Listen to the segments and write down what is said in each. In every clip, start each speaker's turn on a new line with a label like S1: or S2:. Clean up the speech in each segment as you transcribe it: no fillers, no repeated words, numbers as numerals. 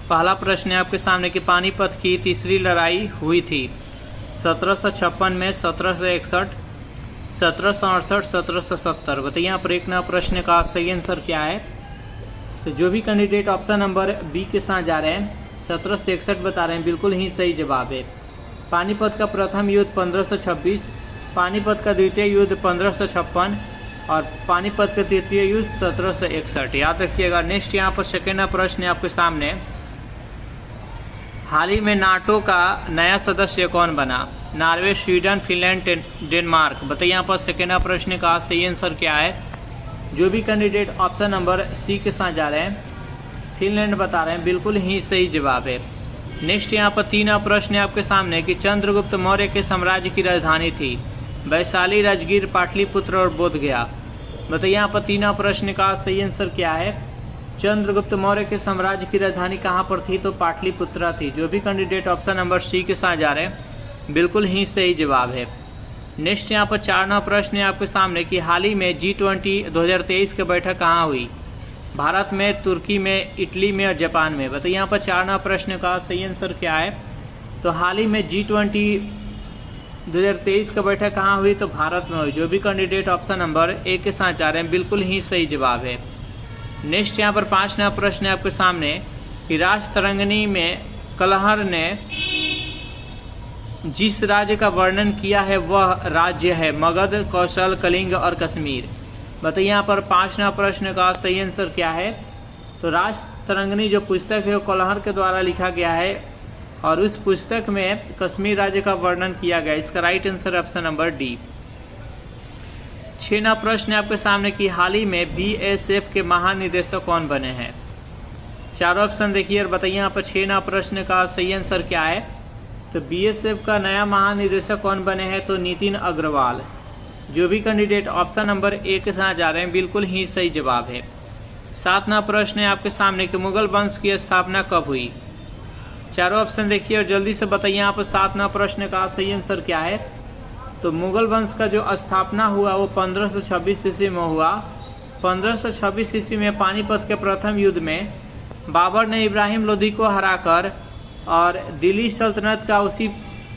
S1: पहला प्रश्न है आपके सामने कि पानीपत की तीसरी लड़ाई हुई थी 1756 में, 1761, 1768, 1770। बताइए यहाँ पर एक नया प्रश्न का सही आंसर क्या है। तो जो भी कैंडिडेट ऑप्शन नंबर बी के साथ जा रहे हैं 1761 बता रहे हैं, बिल्कुल ही सही जवाब है। पानीपत का प्रथम युद्ध 1526, पानीपत का द्वितीय युद्ध 1556 और पानीपत का तृतीय युद्ध 1761। याद रखिएगा। नेक्स्ट यहाँ पर सेकेंड प्रश्न है आपके सामने, हाल ही में नाटो का नया सदस्य कौन बना। Norway, Sweden, Finland, Denmark. बताइए यहाँ पर सेकेंड प्रश्न का सही आंसर क्या है। जो भी कैंडिडेट ऑप्शन नंबर सी के साथ जा रहे हैं फिनलैंड बता रहे हैं, बिल्कुल ही सही जवाब है। नेक्स्ट यहाँ पर तीन प्रश्न है आपके सामने कि चंद्रगुप्त मौर्य के साम्राज्य की राजधानी थी वैशाली, राजगीर, पाटलिपुत्र और बोधगया। बताइए यहाँ पर तीन प्रश्न का सही आंसर क्या है। चंद्रगुप्त मौर्य के साम्राज्य की राजधानी कहाँ पर थी, तो पाटलिपुत्र थी। जो भी कैंडिडेट ऑप्शन नंबर सी के साथ जा रहे हैं, बिल्कुल ही सही जवाब है। नेक्स्ट यहाँ पर चार प्रश्न है आपके सामने कि हाल ही में G20 2023 की बैठक कहाँ हुई। भारत में, तुर्की में, इटली में और जापान में। बताइए यहाँ पर चार प्रश्न का सही आंसर क्या है। तो हाल ही में G20 2023 का बैठक कहाँ हुई, तो भारत में हुई। जो भी कैंडिडेट ऑप्शन नंबर ए के साथ जा रहे हैं, बिल्कुल ही सही जवाब है। नेक्स्ट यहाँ पर पांच नया प्रश्न है आपके सामने कि राजतरंगिणी में कलहर ने जिस राज्य का वर्णन किया है वह राज्य है मगध, कौशल, कलिंग और कश्मीर। बताइए यहाँ पर पांच नया प्रश्न का सही आंसर क्या है। तो राजतरंगिणी जो पुस्तक है वो कलहर के द्वारा लिखा गया है और उस पुस्तक में कश्मीर राज्य का वर्णन किया गया। इसका right answer option number D. छह प्रश्न आपके सामने कि हाल ही में BSF के महानिदेशक कौन बने हैं। चारों ऑप्शन देखिए और बताइए यहाँ पर छह प्रश्न का सही आंसर क्या है। तो BSF का नया महानिदेशक कौन बने हैं, तो नितिन अग्रवाल। जो भी कैंडिडेट ऑप्शन नंबर ए के साथ जा रहे हैं, बिल्कुल ही सही जवाब है। सात प्रश्न है आपके सामने कि मुगल वंश की स्थापना कब हुई। चारों ऑप्शन देखिए और जल्दी से बताइए यहाँ पर सात प्रश्न का सही आंसर क्या है। तो मुगल वंश का जो स्थापना हुआ वो 1526 ईस्वी में हुआ। 1526 ईस्वी में पानीपत के प्रथम युद्ध में बाबर ने इब्राहिम लोदी को हराकर और दिल्ली सल्तनत का उसी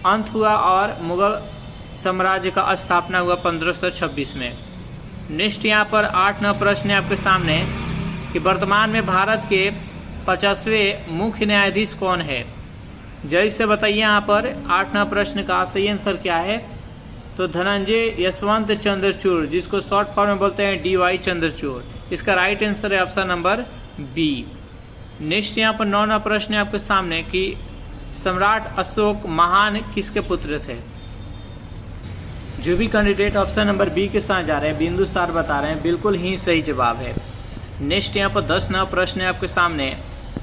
S1: अंत हुआ और मुगल साम्राज्य का स्थापना हुआ 1526 में। नेक्स्ट यहाँ पर आठ प्रश्न है आपके सामने कि वर्तमान में भारत के 50वें मुख्य न्यायाधीश कौन है। जैसे बताइए यहाँ पर आठ प्रश्न का सही आंसर क्या है। तो धनंजय यशवंत चंद्रचूड़, जिसको शॉर्ट फॉर्म में बोलते हैं DY चंद्रचूड़। इसका राइट आंसर है ऑप्शन नंबर बी। नेक्स्ट यहाँ पर नौ प्रश्न है आपके सामने कि सम्राट अशोक महान किसके पुत्र थे। जो भी कैंडिडेट ऑप्शन नंबर बी के साथ जा रहे हैं, बिंदुसार बता रहे हैं, बिल्कुल ही सही जवाब है। नेक्स्ट यहाँ पर 10 प्रश्न है आपके सामने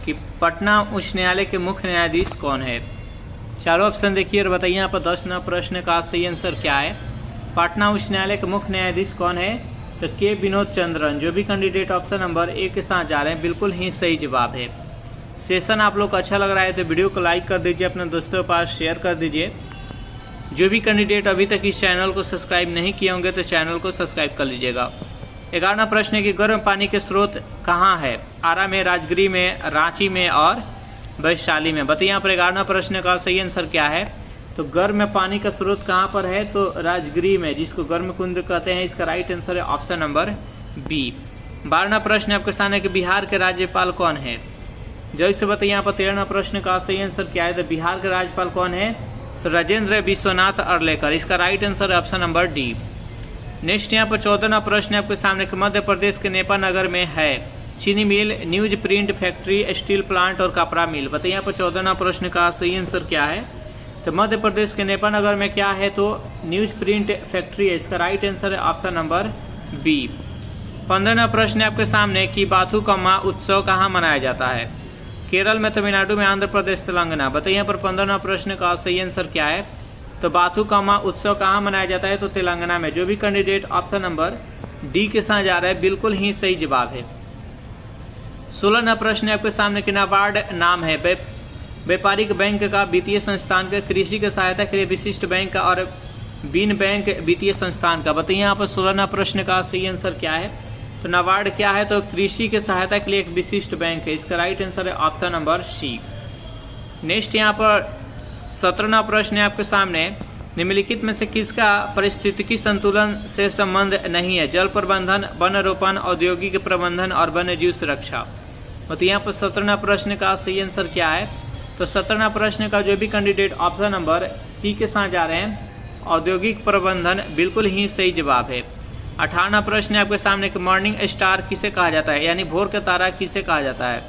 S1: कि पटना उच्च न्यायालय के मुख्य न्यायाधीश कौन है। चारों ऑप्शन देखिए और बताइए यहाँ पर 10 प्रश्न का सही आंसर क्या है। पटना उच्च न्यायालय के मुख्य न्यायाधीश कौन है, तो के विनोद चंद्रन। जो भी कैंडिडेट ऑप्शन नंबर ए के साथ जा रहे हैं, बिल्कुल ही सही जवाब है। सेशन आप लोग को अच्छा लग रहा है तो वीडियो को लाइक कर दीजिए, अपने दोस्तों के पास शेयर कर दीजिए। जो भी कैंडिडेट अभी तक इस चैनल को सब्सक्राइब नहीं किए होंगे तो चैनल को सब्सक्राइब कर लीजिएगा। 11वां प्रश्न है कि गर्म पानी के स्रोत कहाँ है। आरा में, राजगिरी में, रांची में और वैशाली में। बताइए यहाँ पर 11वां प्रश्न का सही आंसर क्या है। तो गर्म पानी का स्रोत कहाँ पर है, तो राजगिरी में, जिसको गर्म कुंड कहते हैं। इसका राइट आंसर है ऑप्शन नंबर बी। 12वां प्रश्न आपके सामने कि बिहार के राज्यपाल कौन है। जैसे बताइए यहाँ पर 13वां प्रश्न का सही आंसर क्या है। तो बिहार के राज्यपाल कौन है, तो राजेंद्र विश्वनाथ अर्लेकर। इसका राइट आंसर है ऑप्शन नंबर डी। नेक्स्ट यहाँ पर 14वां प्रश्न आपके सामने कि मध्य प्रदेश के नेपा नगर में है चीनी mill, newsprint factory, steel plant और कपड़ा मिल। बताइए यहाँ पर 14वां प्रश्न का सही आंसर क्या है। तो मध्य प्रदेश के नेपा नगर में क्या है, तो न्यूज प्रिंट फैक्ट्री है। इसका राइट आंसर है ऑप्शन नंबर बी। 15वां प्रश्न आपके सामने कि बाथुकम्मा उत्सव कहाँ मनाया जाता है। केरल में, तमिलनाडु में, आंध्र प्रदेश, तेलंगाना। बताइए यहाँ पर 15वां प्रश्न का सही आंसर क्या है। तो बाथुकम्मा उत्सव कहाँ मनाया जाता है, तो तेलंगाना में। जो भी कैंडिडेट ऑप्शन नंबर डी के साथ जा रहा है, बिल्कुल ही सही जवाब है। 16वां प्रश्न आपके सामने कि नाबार्ड नाम है व्यापारिक बैंक का, वित्तीय संस्थान का, कृषि की सहायता के लिए विशिष्ट बैंक का और बीन बैंक वित्तीय संस्थान का। बताइए यहाँ पर 16वां प्रश्न का सही आंसर क्या है। तो नाबार्ड क्या है, तो कृषि के सहायता के लिए एक विशिष्ट बैंक है। इसका राइट आंसर है ऑप्शन नंबर सी। नेक्स्ट यहाँ पर 17वां प्रश्न है आपके सामने, निम्नलिखित में से किसका पारिस्थितिकी संतुलन से संबंध नहीं है? जल प्रबंधन, वन रोपण, औद्योगिक प्रबंधन और वन्य जीव सुरक्षा। तो यहाँ पर 17वां प्रश्न का सही आंसर क्या है? तो 17वां प्रश्न का जो भी कैंडिडेट ऑप्शन नंबर सी के साथ जा रहे हैं, औद्योगिक प्रबंधन, बिल्कुल ही सही जवाब है। 18वां प्रश्न है आपके सामने कि मॉर्निंग स्टार किसे कहा जाता है, यानी भोर का तारा किसे कहा जाता है?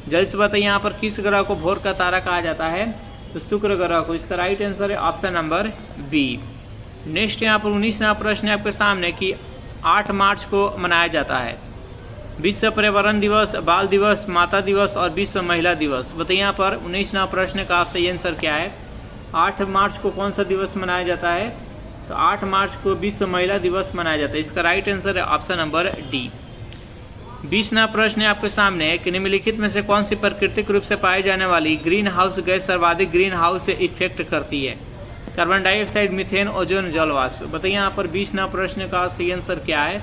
S1: जल्द से बताइए यहाँ पर किस ग्रह को भोर का तारा कहा जाता है? तो शुक्र ग्रह को। इसका राइट आंसर है ऑप्शन नंबर बी। नेक्स्ट यहाँ पर 19वां प्रश्न है आपके सामने कि 8 मार्च को मनाया जाता है विश्व पर्यावरण दिवस, बाल दिवस, माता दिवस और विश्व महिला दिवस। बताइए यहाँ पर 19वां प्रश्न का सही आंसर क्या है? 8 मार्च को कौन सा दिवस मनाया जाता है? तो 8 मार्च को विश्व महिला दिवस मनाया जाता है। इसका राइट आंसर है ऑप्शन नंबर डी। 20वां प्रश्न है आपके सामने कि निम्नलिखित में से कौन सी प्राकृतिक रूप से पाई जाने वाली ग्रीन हाउस गैस सर्वाधिक ग्रीन हाउस इफेक्ट करती है? कार्बन डाइऑक्साइड, मीथेन, ओजोन, जल वाष्प। बताइए यहाँ पर 20वां प्रश्न का सही आंसर क्या है?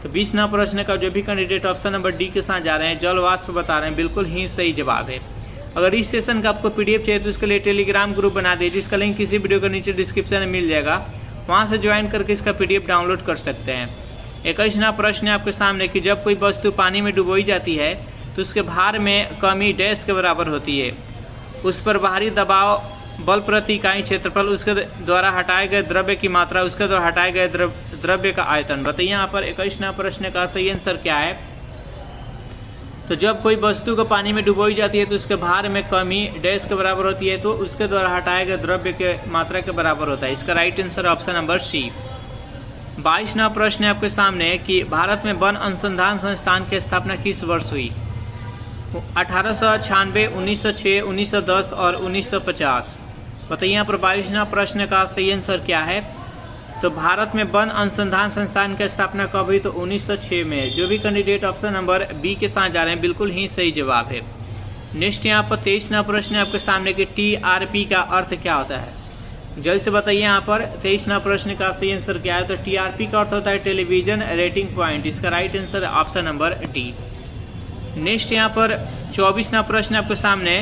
S1: तो 20वां प्रश्न का जो भी कैंडिडेट ऑप्शन नंबर डी के साथ जा रहे हैं, जल वाष्प बता रहे हैं, बिल्कुल ही सही जवाब है। अगर इस सेशन का आपको पीडीएफ चाहिए तो उसके लिए टेलीग्राम ग्रुप बना दीजिए, जिसका लिंक किसी वीडियो के नीचे डिस्क्रिप्शन में मिल जाएगा, वहां से ज्वाइन करके इसका पीडीएफ डाउनलोड कर सकते हैं। 21वां प्रश्न है आपके सामने कि जब कोई वस्तु पानी में डुबोई जाती है तो उसके भार में कमी डैश के बराबर होती है? उस पर बाहरी दबाव, बल प्रति इकाई क्षेत्रफल, उसके द्वारा हटाए गए द्रव्य की मात्रा, उसके द्वारा हटाए गए द्रव्य का आयतन। बताइए यहाँ पर 21वां प्रश्न का सही आंसर क्या है? तो जब कोई वस्तु को पानी में डुबोई जाती है तो उसके भार में कमी डैश के बराबर होती है, तो उसके द्वारा हटाए गए द्रव्य के मात्रा के बराबर होता है। इसका right answer option number C. 22वां प्रश्न है आपके सामने कि भारत में वन अनुसंधान संस्थान की स्थापना किस वर्ष हुई? 1896, 1906, 1910 और 1950। बताइए यहाँ पर 22वां प्रश्न का सही आंसर क्या है? तो भारत में वन अनुसंधान संस्थान की स्थापना कब हुई? तो 1906 में। जो भी कैंडिडेट ऑप्शन नंबर बी के साथ जा रहे हैं, बिल्कुल ही सही जवाब है। नेक्स्ट यहाँ पर 23वां प्रश्न है आपके सामने कि टीआरपी का अर्थ क्या होता है? जल्द से बताइए यहाँ पर 23वां प्रश्न का सही आंसर क्या है? तो टीआरपी का अर्थ होता है टेलीविजन रेटिंग पॉइंट। इसका राइट आंसर है ऑप्शन नंबर डी। नेक्स्ट यहाँ पर 24वां प्रश्न आपके सामने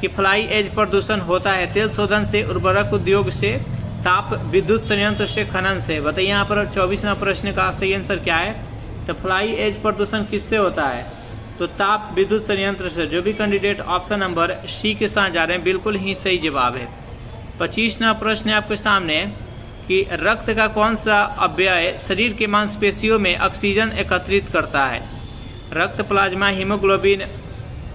S1: कि फ्लाई एज प्रदूषण होता है तेल शोधन से, उर्वरक उद्योग से, ताप विद्युत संयंत्र से, खनन से। बताइए यहाँ पर 24वां प्रश्न का सही आंसर क्या है? तो फ्लाई एज प्रदूषण किससे होता है? तो ताप विद्युत संयंत्र से। जो भी कैंडिडेट ऑप्शन नंबर सी के साथ जा रहे हैं, बिल्कुल ही सही जवाब है। 25वां प्रश्न है आपके सामने कि रक्त का कौन सा अवयव शरीर के मांसपेशियों में ऑक्सीजन एकत्रित करता है? रक्त, प्लाज्मा, हीमोग्लोबिन,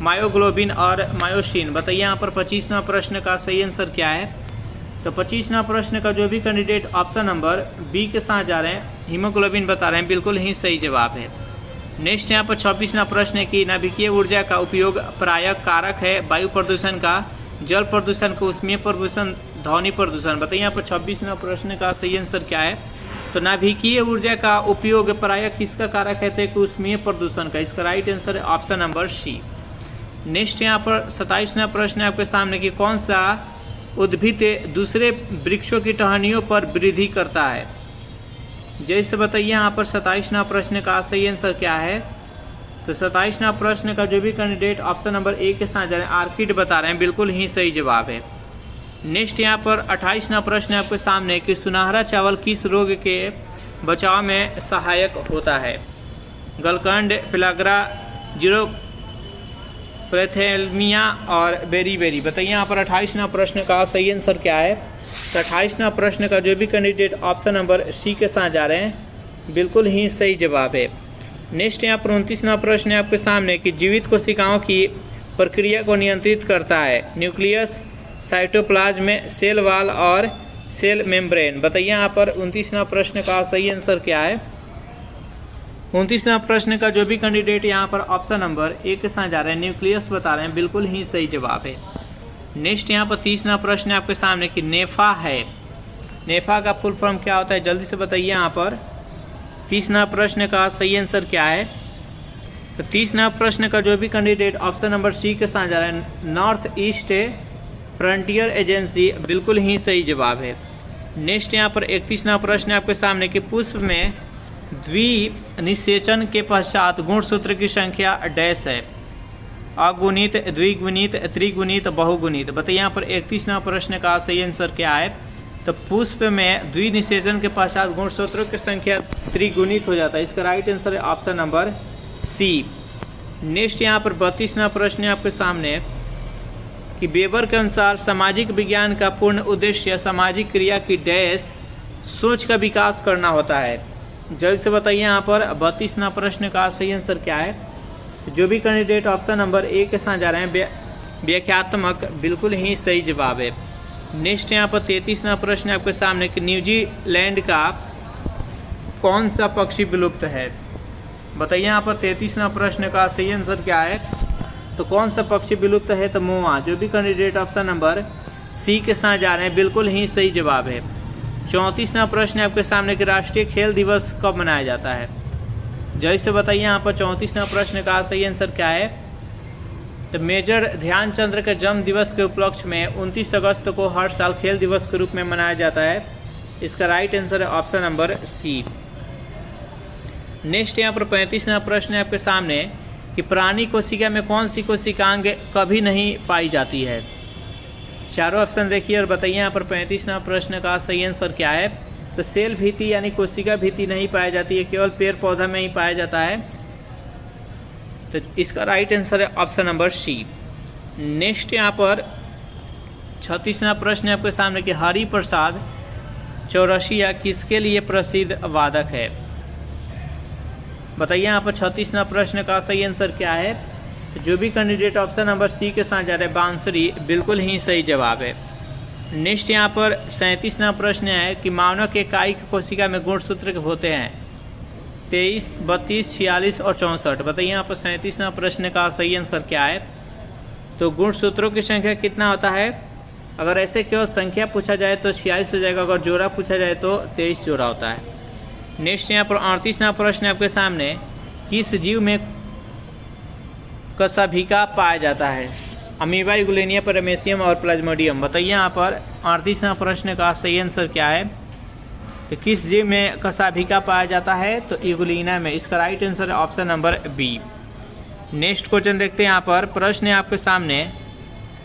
S1: मायोग्लोबिन और मायोसिन। बताइए यहाँ पर 25वां प्रश्न का सही आंसर क्या है? तो 25वां प्रश्न का जो भी कैंडिडेट ऑप्शन नंबर बी के साथ जा रहे हैं, हीमोग्लोबिन बता रहे हैं, बिल्कुल ही सही जवाब है। नेक्स्ट यहाँ पर 26वां प्रश्न है कि नाभिकीय ऊर्जा का उपयोग प्रायः कारक है वायु प्रदूषण का, जल प्रदूषण को, ऊष्मीय प्रदूषण, ध्वनि प्रदूषण। बताइए यहाँ पर 26वां प्रश्न का सही आंसर क्या है? तो नाभिकीय ऊर्जा का उपयोग प्रायः किसका कारक है? तो ऊष्मीय प्रदूषण का। इसका राइट आंसर है ऑप्शन नंबर सी। नेक्स्ट यहाँ पर 27वां प्रश्न है आपके सामने कि कौन सा उद्भिद दूसरे वृक्षों की टहनियों पर वृद्धि करता है? जैसे बताइए यहाँ पर 27वां प्रश्न का सही आंसर क्या है? तो 27वां प्रश्न का जो भी कैंडिडेट ऑप्शन नंबर ए के साथ जा रहे हैं, आर्किड बता रहे हैं, बिल्कुल ही सही जवाब है। नेक्स्ट यहाँ पर 28वां प्रश्न है आपके सामने कि सुनहरा चावल किस रोग के बचाव में सहायक होता है? गलकंड, पिलाग्रा, जीरोप्लेथेलमिया और बेरीबेरी। बताइए यहाँ पर 28वां प्रश्न का सही आंसर क्या है? तो 28वां प्रश्न का जो भी कैंडिडेट ऑप्शन नंबर सी के साथ जा रहे हैं, बिल्कुल ही सही जवाब है। नेक्स्ट यहाँ पर 29वां प्रश्न है आपके सामने कि जीवित कोशिकाओं की प्रक्रिया को नियंत्रित करता है? न्यूक्लियस, साइटोप्लाज्म, सेल वाल और सेल मेम्ब्रेन। बताइए यहाँ पर 29वां प्रश्न का सही आंसर क्या है? 29वां प्रश्न का जो भी कैंडिडेट यहाँ पर ऑप्शन नंबर ए के साथ जा रहे हैं, न्यूक्लियस बता रहे हैं, बिल्कुल ही सही जवाब है। नेक्स्ट यहाँ पर 30वां प्रश्न है आपके सामने कि नेफा है, नेफा का फुल फॉर्म क्या होता है? जल्दी से बताइए यहाँ पर 30वां प्रश्न का सही आंसर क्या है? तो 30वां प्रश्न का जो भी कैंडिडेट ऑप्शन नंबर सी के साथ जा रहे हैं, नॉर्थ ईस्ट फ्रंटियर एजेंसी, बिल्कुल ही सही जवाब है। नेक्स्ट यहाँ पर 31वां प्रश्न है आपके सामने कि पुष्प में द्विनिषेचन के पश्चात गुणसूत्र की संख्या डैश है। अगुणित, द्विगुणित, त्रिगुणित, बहुगुणित। बताइए यहाँ पर 31वां प्रश्न का सही आंसर क्या है? तो पुष्प में द्विनिषेचन के पश्चात गुणसूत्रों की संख्या त्रिगुणित हो जाता है। इसका राइट आंसर है ऑप्शन नंबर सी। नेक्स्ट यहाँ पर 32वां प्रश्न है आपके सामने कि वेबर के अनुसार सामाजिक विज्ञान का पूर्ण उद्देश्य सामाजिक क्रिया की डैश सोच का विकास करना होता है। जल्द से बताइए यहाँ पर 32वां प्रश्न का सही आंसर क्या है? जो भी कैंडिडेट ऑप्शन नंबर ए के साथ जा रहे हैं व्याख्यात्मक बिल्कुल ही सही जवाब है। नेक्स्ट यहाँ पर 33वां प्रश्न आपके सामने कि न्यूजीलैंड का कौन सा पक्षी विलुप्त है? बताइए यहाँ पर 33वां प्रश्न का सही आंसर क्या है? तो कौन सा पक्षी विलुप्त है? तो मोआ। जो भी कैंडिडेट ऑप्शन नंबर सी के साथ जा रहे हैं बिल्कुल ही सही जवाब है। 34वां प्रश्न आपके सामने कि राष्ट्रीय खेल दिवस कब मनाया जाता है? जैसे बताइए यहाँ पर 34वां प्रश्न का सही आंसर क्या है? तो मेजर ध्यानचंद के जन्म दिवस के उपलक्ष्य में 29 अगस्त को हर साल खेल दिवस के रूप में मनाया जाता है। इसका राइट आंसर है ऑप्शन नंबर सी। नेक्स्ट यहाँ पर 35वां प्रश्न है आपके सामने कि प्राणी कोशिका में कौन सी कोशिकांग कभी नहीं पाई जाती है? चारों ऑप्शन देखिए और बताइए यहाँ पर 35वां प्रश्न का सही आंसर क्या है? तो सेल भित्ति यानी कोशिका भित्ति नहीं पाई जाती है, केवल पेड़ पौधा में ही पाया जाता है। तो इसका राइट आंसर है ऑप्शन नंबर सी। नेक्स्ट यहाँ पर 36वां प्रश्न आपके सामने कि हरिप्रसाद चौरसिया किसके लिए प्रसिद्ध वादक है? बताइए यहाँ पर 36वां प्रश्न का सही आंसर क्या है? तो जो भी कैंडिडेट ऑप्शन नंबर सी के साथ जा रहे हैं बांसुरी बिल्कुल ही सही जवाब है। नेक्स्ट यहाँ पर 37वां प्रश्न है कि मानव के कायिक कोशिका में गुणसूत्र होते हैं 23, 32, 46 और 64। बताइए यहाँ पर 37वां प्रश्न का सही आंसर क्या है? तो गुणसूत्रों की संख्या कितना होता है? अगर ऐसे केवल संख्या पूछा जाए तो 46 हो जाएगा, अगर जोड़ा पूछा जाए तो 23 जोड़ा होता है। नेक्स्ट यहाँ पर 38वां प्रश्न आपके सामने किस जीव में कशाभिका पाया जाता है? अमीबा, यूग्लेनिया, पैरामेसियम और प्लाज्मोडियम। बताइए यहाँ पर 38वां प्रश्न का सही आंसर क्या है? तो किस जीव में कशाभिका पाया जाता है? तो यूग्लिना में। इसका राइट आंसर है option number B. Next question देखते हैं यहाँ पर प्रश्न है आपके सामने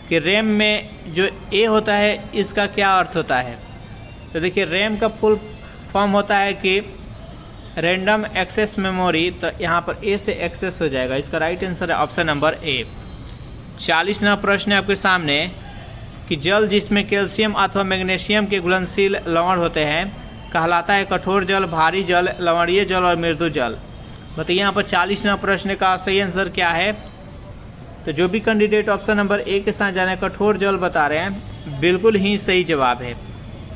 S1: कि रैम में जो ए होता है इसका क्या अर्थ होता है? तो देखिए रैम का फुल फॉर्म होता है कि रैंडम एक्सेस मेमोरी। तो यहाँ पर ए से एक्सेस हो जाएगा। इसका राइट आंसर है ऑप्शन नंबर ए। 40वां प्रश्न है आपके सामने कि जल जिसमें कैल्शियम अथवा मैग्नीशियम के घुलनशील लवण होते हैं कहलाता है कठोर जल, भारी जल, लवणीय जल और मृदु जल। बताइए यहाँ पर 40वां प्रश्न का सही आंसर क्या है? तो जो भी कैंडिडेट ऑप्शन नंबर ए के साथ जाने कठोर जल बता रहे हैं बिल्कुल ही सही जवाब है।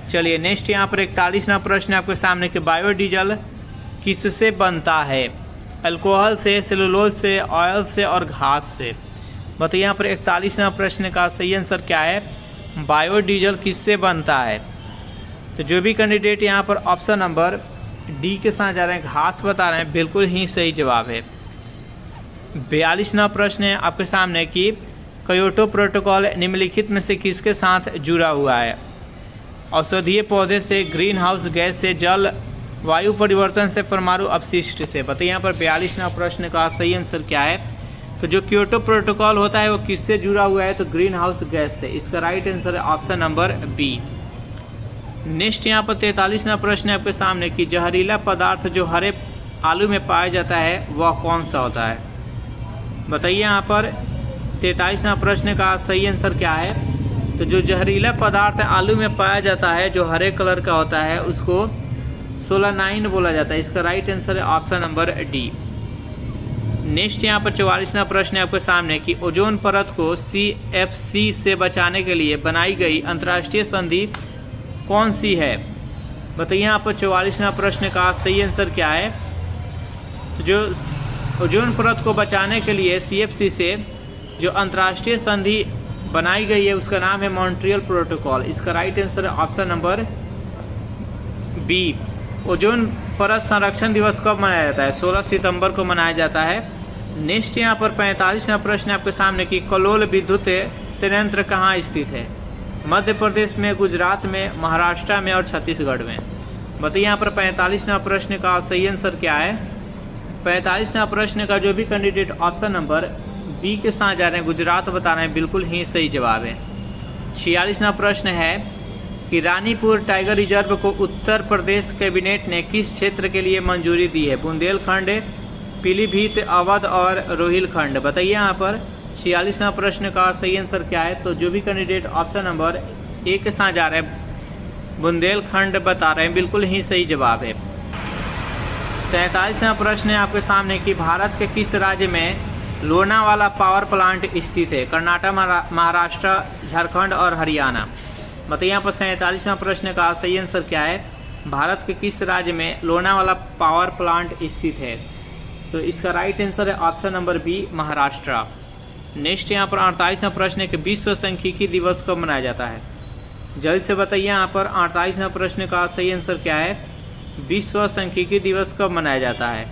S1: चलिए नेक्स्ट यहाँ पर 41वां प्रश्न आपके सामने कि बायोडीजल किससे बनता है? अल्कोहल से, सेलुलोज से, ऑयल से और घास से। बताइए यहाँ पर 41वां प्रश्न का सही आंसर क्या है? बायोडीजल किससे बनता है? तो जो भी कैंडिडेट यहाँ पर ऑप्शन नंबर डी के साथ जा रहे हैं घास बता रहे हैं बिल्कुल ही सही जवाब है। 42वां प्रश्न है आपके सामने कि क्योटो प्रोटोकॉल निम्नलिखित में से किसके साथ जुड़ा हुआ है? औषधीय पौधे से, ग्रीन हाउस गैस से, जल वायु परिवर्तन से, परमाणु अपशिष्ट से। बताइए यहाँ पर 42वां प्रश्न का सही आंसर क्या है? तो जो क्योटो प्रोटोकॉल होता है वो किससे जुड़ा हुआ है? तो ग्रीन हाउस गैस से। इसका राइट आंसर है ऑप्शन नंबर बी। नेक्स्ट यहाँ पर 43वां प्रश्न है आपके सामने कि जहरीला पदार्थ जो हरे आलू में पाया जाता है वह कौन सा होता है? बताइए यहाँ पर 43वां प्रश्न का सही आंसर क्या है? तो जो जहरीला पदार्थ आलू में पाया जाता है जो हरे कलर का होता है उसको सोलानाइन बोला जाता है। इसका राइट आंसर है ऑप्शन नंबर डी। नेक्स्ट यहाँ पर 44वां प्रश्न है आपके सामने कि ओजोन परत को CFC से बचाने के लिए बनाई गई अंतर्राष्ट्रीय संधि कौन सी है? बताइए यहाँ पर 44वां प्रश्न का सही आंसर क्या है? तो जो ओजोन परत को बचाने के लिए CFC से जो अंतर्राष्ट्रीय संधि बनाई गई है उसका नाम है मॉन्ट्रियल प्रोटोकॉल। इसका राइट आंसर है ऑप्शन नंबर बी। ओजोन परत संरक्षण दिवस कब मनाया जाता है? 16 सितंबर को मनाया जाता है। नेक्स्ट यहाँ पर 45वां प्रश्न आपके सामने कि कलोल विद्युत संयंत्र कहाँ स्थित है? मध्य प्रदेश में, गुजरात में, महाराष्ट्र में और छत्तीसगढ़ में। बताइए यहाँ पर 45वां प्रश्न का सही आंसर क्या है। 45वां प्रश्न का जो भी कैंडिडेट ऑप्शन नंबर बी के साथ जा रहे हैं गुजरात बता रहे हैं, बिल्कुल ही सही जवाब है। 46वां प्रश्न है कि रानीपुर टाइगर रिजर्व को उत्तर प्रदेश कैबिनेट ने किस क्षेत्र के लिए मंजूरी दी है। बुंदेलखंड, पीलीभीत, अवध और रोहिलखंड। बताइए यहाँ पर 46वां प्रश्न का सही आंसर क्या है। तो जो भी कैंडिडेट ऑप्शन नंबर ए के साथ जा रहे हैं बुंदेलखंड बता रहे हैं, बिल्कुल ही सही जवाब है। 47वां प्रश्न है आपके सामने कि भारत के किस राज्य में लोनावाला पावर प्लांट स्थित है। कर्नाटक, महाराष्ट्र, झारखंड और हरियाणा। बताइए यहाँ पर 47वां प्रश्न का सही आंसर क्या है। भारत के किस राज्य में लोनावाला पावर प्लांट स्थित है। तो इसका राइट आंसर है option number B, Maharashtra. Next यहाँ पर 48वां प्रश्न है कि विश्व सांख्यिकी दिवस कब मनाया जाता है। जल्द से बताइए यहाँ पर 48वां प्रश्न का सही आंसर क्या है। विश्व सांख्यिकी दिवस कब मनाया जाता है।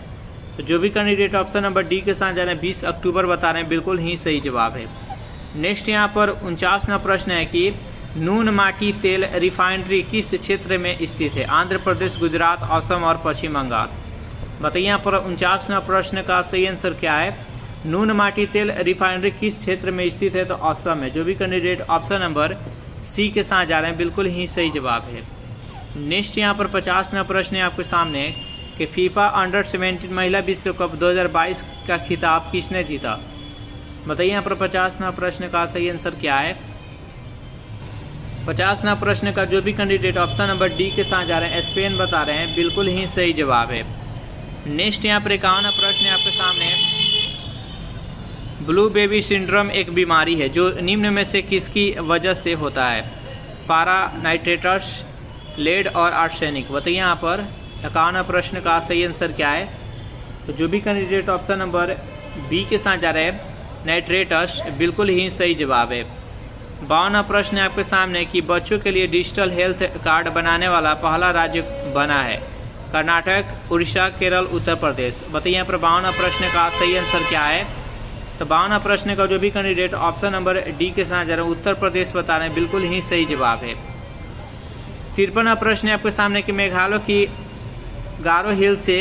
S1: तो जो भी कैंडिडेट ऑप्शन नंबर डी के साथ जा रहे हैं 20 अक्टूबर बता रहे हैं, बिल्कुल ही सही जवाब है। नेक्स्ट यहाँ पर 49वां प्रश्न है कि नून माटी तेल रिफाइनरी किस क्षेत्र में स्थित है। आंध्र प्रदेश, गुजरात, असम और पश्चिम बंगाल। बताइए यहाँ पर 49वां प्रश्न का सही आंसर क्या है। नून माटी तेल रिफाइनरी किस क्षेत्र में स्थित है। तो असम है। जो भी कैंडिडेट ऑप्शन नंबर सी के साथ जा रहे हैं, बिल्कुल ही सही जवाब है। नेक्स्ट यहाँ पर 50वां प्रश्न है आपके सामने कि फीफा अंडर-17 महिला विश्व कप 2022 का खिताब किसने जीता। बताइए यहाँ पर 50वां प्रश्न का सही आंसर क्या है। 50वां प्रश्न का जो भी कैंडिडेट ऑप्शन नंबर डी के साथ जा रहे हैं स्पेन बता रहे हैं, बिल्कुल ही सही जवाब है। नेक्स्ट यहाँ पर 51वां प्रश्न है आपके सामने। ब्लू बेबी सिंड्रोम एक बीमारी है जो निम्न में से किसकी वजह से होता है। पारा, नाइट्रेटस, लेड और आर्सेनिक। बताइए यहाँ पर 51वां प्रश्न का सही आंसर क्या है। तो जो भी कैंडिडेट ऑप्शन नंबर बी के साथ जा रहे हैं नाइट्रेटस, बिल्कुल ही सही जवाब है। 52वां प्रश्न है आपके सामने कि बच्चों के लिए डिजिटल हेल्थ कार्ड बनाने वाला पहला राज्य बना है। कर्नाटक, उड़ीसा, केरल, उत्तर प्रदेश। बताइए यहाँ पर 52वां प्रश्न का सही आंसर क्या है। तो 52वां प्रश्न का जो भी कैंडिडेट ऑप्शन नंबर डी के साथ जा रहे हैं उत्तर प्रदेश बता रहे हैं, बिल्कुल ही सही जवाब है। 53वां प्रश्न है आपके सामने कि मेघालय की गारो हिल से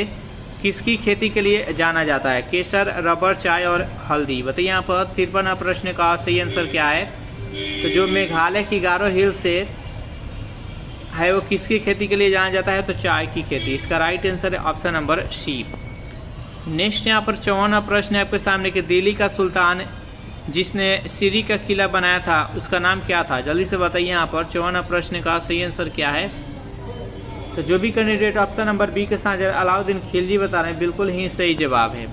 S1: किसकी खेती के लिए जाना जाता है। केसर, रबर, चाय और हल्दी। बताइए यहाँ पर 53वां प्रश्न का सही आंसर क्या है। तो जो मेघालय की गारो हिल से है वो किसकी खेती के लिए जाना जाता है। तो चाय की खेती। इसका राइट आंसर है ऑप्शन नंबर सी। नेक्स्ट यहाँ पर 54वां प्रश्न है आपके सामने कि दिल्ली का सुल्तान जिसने सीरी का किला बनाया था उसका नाम क्या था। जल्दी से बताइए यहाँ पर 54वां प्रश्न का सही आंसर क्या है। तो जो भी कैंडिडेट ऑप्शन नंबर बी के साथ अलाउद्दीन खिलजी बता रहे हैं, बिल्कुल ही सही जवाब है।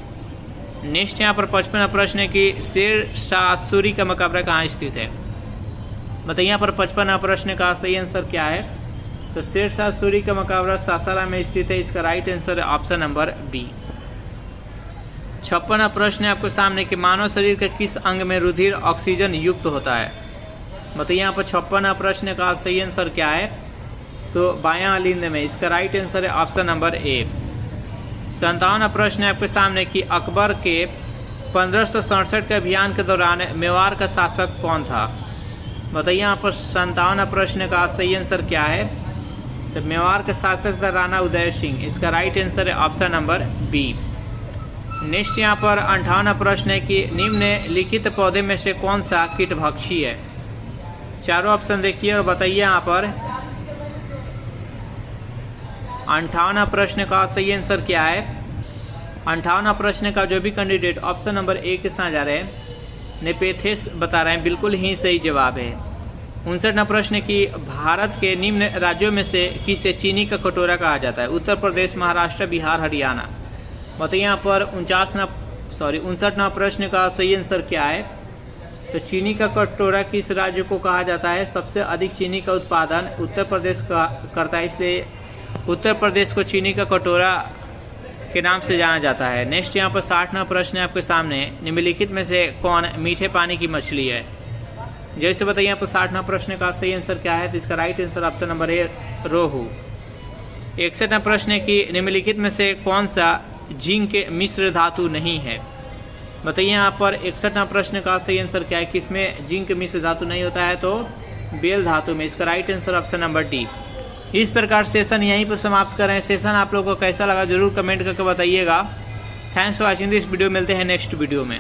S1: नेक्स्ट यहाँ पर 55वां प्रश्न है कि शेर शाह सूरी का मकबरा कहाँ स्थित है। बताइए यहाँ पर 55वां प्रश्न का सही आंसर क्या है। तो शेर शाह सूरी का मकबरा सासाराम में स्थित है। इसका राइट आंसर है ऑप्शन नंबर बी। 56वां प्रश्न है आपके सामने कि मानव शरीर के किस अंग में रुधिर ऑक्सीजन युक्त होता है। बताइए यहाँ पर 56वां प्रश्न का सही आंसर क्या है। तो बायां लिंग में। इसका राइट आंसर है ऑप्शन नंबर ए। 57वां प्रश्न है आपके सामने कि अकबर के 1567 के अभियान के दौरान मेवाड़ का शासक कौन था। बताइए यहाँ पर 57वां प्रश्न का सही आंसर क्या है। तो मेवाड़ का शासक था राणा उदय सिंह। इसका राइट आंसर है ऑप्शन नंबर बी। नेक्स्ट यहाँ पर 58वां प्रश्न है कि निम्नलिखित पौधे में से कौन सा कीटभक्षी है। चारों ऑप्शन देखिए और बताइए यहाँ पर 58वां प्रश्न का सही आंसर क्या है। 58वां प्रश्न का जो भी कैंडिडेट ऑप्शन नंबर ए के साथ जा रहे हैं नेपेथेस बता रहे हैं, बिल्कुल ही सही जवाब है। 59वां प्रश्न कि भारत के निम्न राज्यों में से किसे चीनी का कटोरा कहा जाता है। उत्तर प्रदेश, महाराष्ट्र, बिहार, हरियाणा। बताइए यहाँ पर 59वां प्रश्न का सही आंसर क्या है। तो चीनी का कटोरा किस राज्य को कहा जाता है। सबसे अधिक चीनी का उत्पादन उत्तर प्रदेश का करता है, इसलिए उत्तर प्रदेश को चीनी का कटोरा के नाम से जाना जाता है। नेक्स्ट यहाँ पर 60वां प्रश्न है आपके सामने निम्नलिखित में से कौन मीठे पानी की मछली है। जैसे बताइए यहाँ पर 60वां प्रश्न का सही आंसर क्या है। तो इसका right answer option number A rohu. 61वां प्रश्न है कि निम्नलिखित में से कौन सा जिंक के मिश्र धातु नहीं है। बताइए यहाँ पर 61वां प्रश्न का सही आंसर क्या है। किसमें जिंक मिश्र धातु नहीं होता है। तो बेल धातु में। इसका right answer option number D. इस प्रकार सेशन यहीं पर समाप्त करें। सेशन आप लोगों को कैसा लगा जरूर कमेंट करके बताइएगा। Thanks for watching this video. मिलते हैं नेक्स्ट वीडियो में।